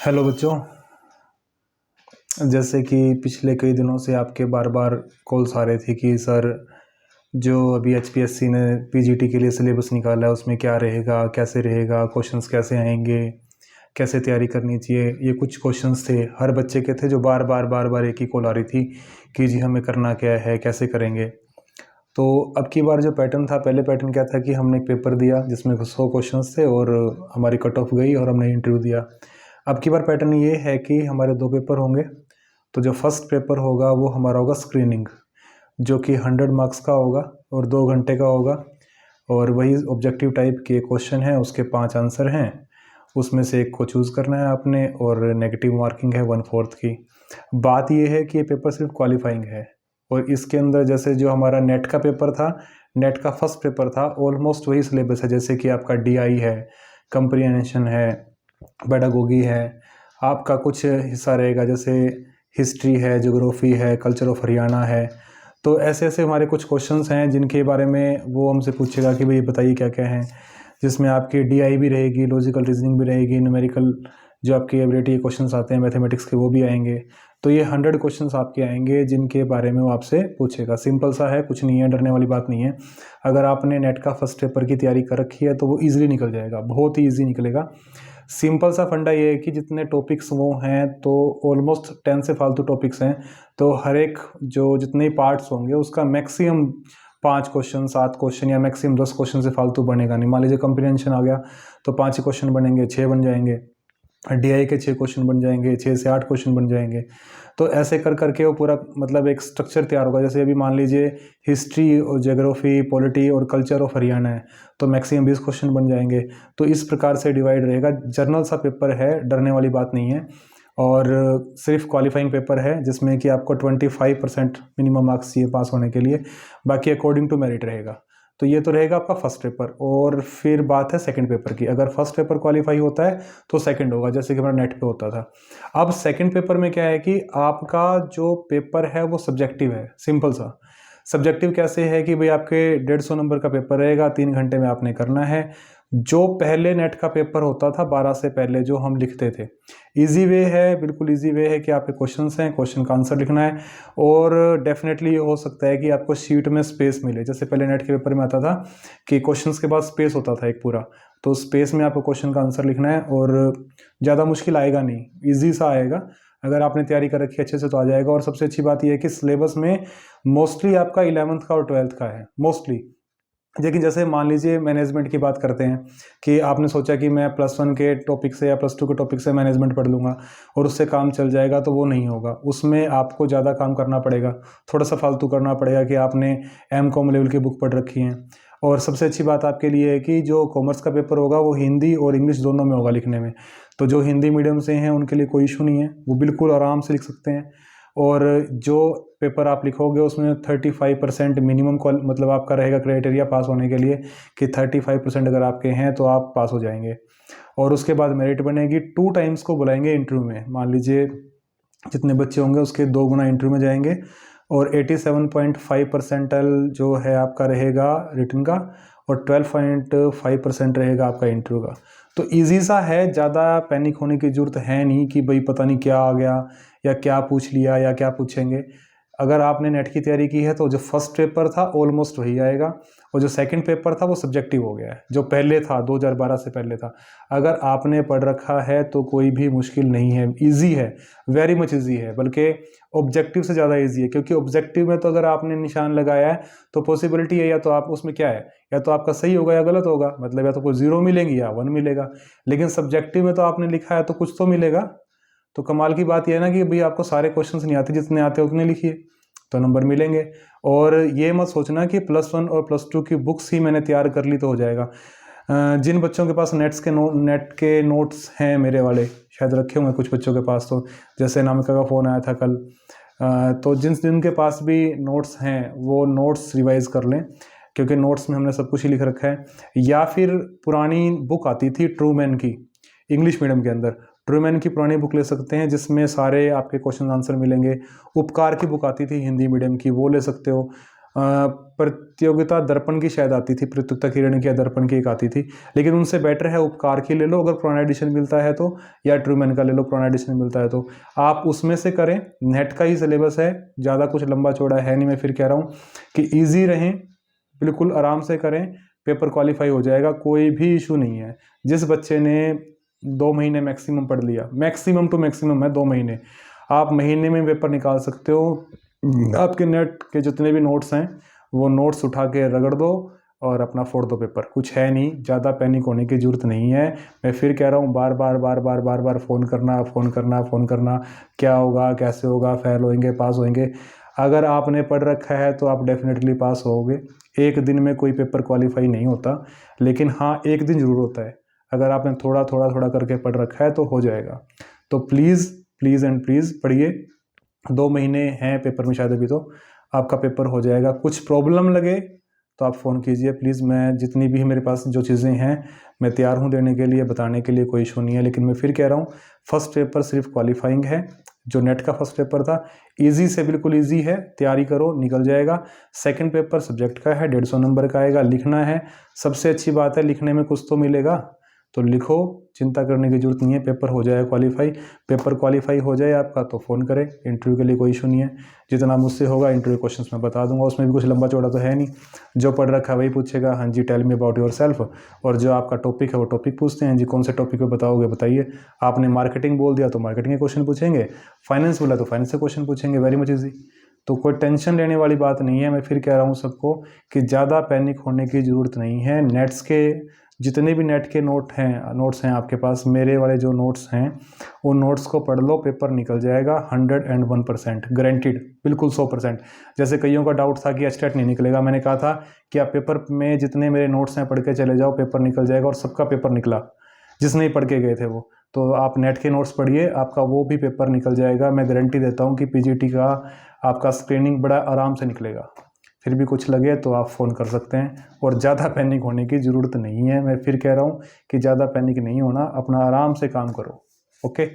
Hello बच्चों। जैसे कि पिछले कई दिनों से आपके बार बार कॉल्स आ रहे थे कि सर जो अभी एचपीएससी ने पीजीटी के लिए सिलेबस निकाला है उसमें क्या रहेगा, कैसे रहेगा, क्वेश्चंस कैसे आएंगे, कैसे तैयारी करनी चाहिए। ये कुछ क्वेश्चंस थे हर बच्चे के थे जो बार बार एक ही कॉल आ रही थी कि जी हमें करना क्या है, कैसे करेंगे। तो अब की बार जो पैटर्न था, पहले पैटर्न क्या था कि हमने एक पेपर दिया जिसमें 100 क्वेश्चंस थे और हमारी कट ऑफ गई और हमने इंटरव्यू दिया। अब की बार पैटर्न ये है कि हमारे 2 पेपर होंगे। तो जो फर्स्ट पेपर होगा वो हमारा होगा स्क्रीनिंग, जो कि 100 मार्क्स का होगा और 2 घंटे का होगा। और वही ऑब्जेक्टिव टाइप के क्वेश्चन हैं, उसके 5 आंसर हैं, उसमें से एक को चूज़ करना है आपने और नेगेटिव मार्किंग है 1/4 की। बात ये है कि ये पेपर सिर्फ क्वालिफाइंग है और इसके अंदर जैसे जो हमारा नेट का पेपर था, नेट का फर्स्ट पेपर था, ऑलमोस्ट वही सिलेबस है। जैसे कि आपका डीआई है, कंप्रीहेंशन है, पेडागोगी है, आपका कुछ हिस्सा रहेगा जैसे हिस्ट्री है, ज्योग्राफी है, कल्चर ऑफ हरियाणा है। तो ऐसे ऐसे हमारे कुछ क्वेश्चंस हैं जिनके बारे में वो हमसे पूछेगा कि भाई बताइए क्या क्या हैं, जिसमें आपकी डीआई भी रहेगी, लॉजिकल रीजनिंग भी रहेगी, न्यूमेरिकल जो आपकी एबिलिटी क्वेश्चंस आते हैं मैथमेटिक्स के वो भी आएंगे। तो ये 100 क्वेश्चंस आपके आएंगे जिनके बारे में वो आपसे पूछेगा। सिंपल सा है, कुछ नहीं है, डरने वाली बात नहीं है। अगर आपने नेट का फर्स्ट पेपर की तैयारी कर रखी है तो वो ईजिली निकल जाएगा, बहुत ही ईजी निकलेगा। सिंपल सा फंडा ये है कि जितने टॉपिक्स वो हैं तो ऑलमोस्ट 10 से फालतू टॉपिक्स हैं। तो हर एक जो जितने पार्ट्स होंगे उसका मैक्सिमम 5 क्वेश्चन, 7 क्वेश्चन या मैक्सिमम 10 क्वेश्चन से फालतू बनेगा नहीं। मान लीजिए कंप्रीहेंशन आ गया तो 5 क्वेश्चन बनेंगे, 6 बन जाएंगे। डीआई के 6 क्वेश्चन बन जाएंगे, 6 से 8 क्वेश्चन बन जाएंगे। तो ऐसे कर करके वो पूरा मतलब एक स्ट्रक्चर तैयार होगा। जैसे अभी मान लीजिए हिस्ट्री और ज्योग्राफी, पॉलिटी और कल्चर ऑफ हरियाणा है तो मैक्सिमम 20 क्वेश्चन बन जाएंगे। तो इस प्रकार से डिवाइड रहेगा। जर्नल सा पेपर है, डरने वाली बात नहीं है। और सिर्फ क्वालिफाइंग पेपर है जिसमें कि आपको 25% मिनिमम मार्क्स चाहिए पास होने के लिए, बाकी अकॉर्डिंग टू मेरिट रहेगा। तो ये तो रहेगा आपका फर्स्ट पेपर। और फिर बात है सेकंड पेपर की। अगर फर्स्ट पेपर क्वालिफाई होता है तो सेकंड होगा, जैसे कि हमारा नेट पे होता था। अब सेकंड पेपर में क्या है कि आपका जो पेपर है वो सब्जेक्टिव है। सिंपल सा सब्जेक्टिव कैसे है कि भाई आपके 150 नंबर का पेपर रहेगा, 3 घंटे में आपने करना है। जो पहले नेट का पेपर होता था 12 से पहले जो हम लिखते थे, इजी वे है, बिल्कुल इजी वे है कि आपके क्वेश्चंस हैं, क्वेश्चन का आंसर लिखना है। और डेफिनेटली ये हो सकता है कि आपको शीट में स्पेस मिले। जैसे पहले नेट के पेपर में आता था कि क्वेश्चंस के बाद स्पेस होता था एक पूरा, तो स्पेस में आपको क्वेश्चन का आंसर लिखना है और ज़्यादा मुश्किल आएगा नहीं, ईजी सा आएगा। अगर आपने तैयारी कर रखी है अच्छे से तो आ जाएगा। और सबसे अच्छी बात यह है कि सिलेबस में मोस्टली आपका 11th का और 12th का है मोस्टली। लेकिन जैसे मान लीजिए मैनेजमेंट की बात करते हैं कि आपने सोचा कि मैं +1 के टॉपिक से या +2 के टॉपिक से मैनेजमेंट पढ़ लूँगा और उससे काम चल जाएगा, तो वो नहीं होगा। उसमें आपको ज़्यादा काम करना पड़ेगा, थोड़ा सा फालतू करना पड़ेगा कि आपने एमकॉम लेवल की बुक पढ़ रखी है। और सबसे अच्छी बात आपके लिए है कि जो कॉमर्स का पेपर होगा वो हिंदी और इंग्लिश दोनों में होगा लिखने में। तो जो हिंदी मीडियम से हैं उनके लिए कोई इशू नहीं है, वो बिल्कुल आराम से लिख सकते हैं। और जो पेपर आप लिखोगे उसमें 35% मिनिमम मतलब आपका रहेगा क्राइटेरिया पास होने के लिए कि 35% अगर आपके हैं तो आप पास हो जाएंगे। और उसके बाद मेरिट बनेगी। 2 टाइम्स को बुलाएंगे इंटरव्यू में। मान लीजिए जितने बच्चे होंगे उसके 2 गुना इंटरव्यू में जाएंगे। और 87.5% जो है आपका रहेगा रिटन का और 12.5% रहेगा आपका इंटरव्यू का। तो ईजी सा है, ज़्यादा पैनिक होने की ज़रूरत है नहीं कि भाई पता नहीं क्या आ गया या क्या पूछ लिया या क्या पूछेंगे। अगर आपने नेट की तैयारी की है तो जो फर्स्ट पेपर था ऑलमोस्ट वही आएगा और जो सेकंड पेपर था वो सब्जेक्टिव हो गया है, जो पहले था 2012 से पहले था। अगर आपने पढ़ रखा है तो कोई भी मुश्किल नहीं है, इजी है, वेरी मच इजी है। बल्कि ऑब्जेक्टिव से ज़्यादा इजी है, क्योंकि ऑब्जेक्टिव में तो अगर आपने निशान लगाया है तो पॉसिबिलिटी है या तो आप उसमें क्या है, या तो आपका सही होगा या गलत होगा, मतलब या तो कोई 0 मिलेंगी या 1 मिलेगा। लेकिन सब्जेक्टिव में तो आपने लिखा है तो कुछ तो मिलेगा। तो कमाल की बात यह है ना कि भाई आपको सारे क्वेश्चंस नहीं आते, जितने आते हैं उतने लिखिए तो नंबर मिलेंगे। और ये मत सोचना कि +1 और +2 की बुक्स ही मैंने तैयार कर ली तो हो जाएगा। जिन बच्चों के पास नेट के नोट्स हैं, मेरे वाले शायद रखे होंगे कुछ बच्चों के पास, तो जैसे नामिका का फ़ोन आया था कल, तो जिनके पास भी नोट्स हैं वो नोट्स रिवाइज़ कर लें, क्योंकि नोट्स में हमने सब कुछ ही लिख रखा है। या फिर पुरानी बुक आती थी ट्रूमैन की, इंग्लिश मीडियम के अंदर ट्रूमैन की पुरानी बुक ले सकते हैं जिसमें सारे आपके क्वेश्चन आंसर मिलेंगे। उपकार की बुक आती थी हिंदी मीडियम की, वो ले सकते हो। प्रतियोगिता दर्पण की शायद आती थी, प्रतियोगिता किरण की या दर्पण की एक आती थी, लेकिन उनसे बेटर है उपकार की ले लो अगर प्रोना एडिशन मिलता है तो, या ट्रूमैन का ले लो प्रोना एडिशन मिलता है तो। आप उसमें से करें, नेट का ही सिलेबस है, ज़्यादा कुछ लंबा चौड़ा है नहीं। मैं फिर कह रहा हूँ कि ईजी रहें, बिल्कुल आराम से करें, पेपर क्वालिफाई हो जाएगा, कोई भी इशू नहीं है। जिस बच्चे ने 2 महीने मैक्सिमम पढ़ लिया, मैक्सिमम टू मैक्सिमम है 2 महीने, आप महीने में पेपर निकाल सकते हो। आपके नेट के जितने भी नोट्स हैं वो नोट्स उठा के रगड़ दो और अपना फोड़ दो पेपर, कुछ है नहीं, ज़्यादा पैनिक होने की ज़रूरत नहीं है। मैं फिर कह रहा हूँ, बार बार फ़ोन करना, क्या होगा, कैसे होगा, फेल होएंगे, पास होएंगे। अगर आपने पढ़ रखा है तो आप डेफिनेटली पास होगे। एक दिन में कोई पेपर क्वालिफाई नहीं होता, लेकिन हाँ एक दिन ज़रूर होता है। अगर आपने थोड़ा करके पढ़ रखा है तो हो जाएगा। तो प्लीज़ प्लीज़ एंड प्लीज़ पढ़िए, 2 महीने हैं पेपर में शायद अभी, तो आपका पेपर हो जाएगा। कुछ प्रॉब्लम लगे तो आप फ़ोन कीजिए प्लीज़, मैं जितनी भी मेरे पास जो चीज़ें हैं मैं तैयार हूँ देने के लिए, बताने के लिए, कोई इशू नहीं है। लेकिन मैं फिर कह रहा हूँ, फर्स्ट पेपर सिर्फ क्वालिफाइंग है, जो नेट का फर्स्ट पेपर था इजी से बिल्कुल इजी है, तैयारी करो निकल जाएगा। सेकंड पेपर सब्जेक्ट का है, 150 नंबर का आएगा, लिखना है। सबसे अच्छी बात है लिखने में कुछ तो मिलेगा, तो लिखो, चिंता करने की जरूरत नहीं है, पेपर हो जाए क्वालिफाई। पेपर क्वालिफाई हो जाए आपका तो फ़ोन करें, इंटरव्यू के लिए कोई इशू नहीं है। जितना मुझसे होगा इंटरव्यू क्वेश्चंस मैं बता दूंगा, उसमें भी कुछ लंबा चौड़ा तो है नहीं, जो पढ़ रखा है वही पूछेगा, हाँ जी tell me about yourself, और जो आपका टॉपिक है वो टॉपिक पूछते हैं, जी कौन से टॉपिक पे बताओगे बताइए। आपने मार्केटिंग बोल दिया तो मार्केटिंग के क्वेश्चन पूछेंगे, फाइनेंस बोला तो फाइनेंस के क्वेश्चन पूछेंगे, वेरी मच ईजी। तो कोई टेंशन लेने वाली बात नहीं है। मैं फिर कह रहा हूँ सबको कि ज़्यादा पैनिक होने की ज़रूरत नहीं है। नेट्स के जितने भी नेट के नोट्स हैं आपके पास, मेरे वाले जो नोट्स हैं, उन नोट्स को पढ़ लो, पेपर निकल जाएगा 101% गारंटीड, बिल्कुल 100%। जैसे कईयों का डाउट था कि एचटेट नहीं निकलेगा, मैंने कहा था कि आप पेपर में जितने मेरे नोट्स हैं पढ़ के चले जाओ, पेपर निकल जाएगा, और सबका पेपर निकला जिसने पढ़ के गए थे वो। तो आप नेट के नोट्स पढ़िए, आपका वो भी पेपर निकल जाएगा। मैं गारंटी देता हूँ कि पीजीटी का आपका स्क्रीनिंग बड़ा आराम से निकलेगा। फिर भी कुछ लगे तो आप फ़ोन कर सकते हैं, और ज़्यादा पैनिक होने की ज़रूरत नहीं है। मैं फिर कह रहा हूँ कि ज़्यादा पैनिक नहीं होना, अपना आराम से काम करो। ओके।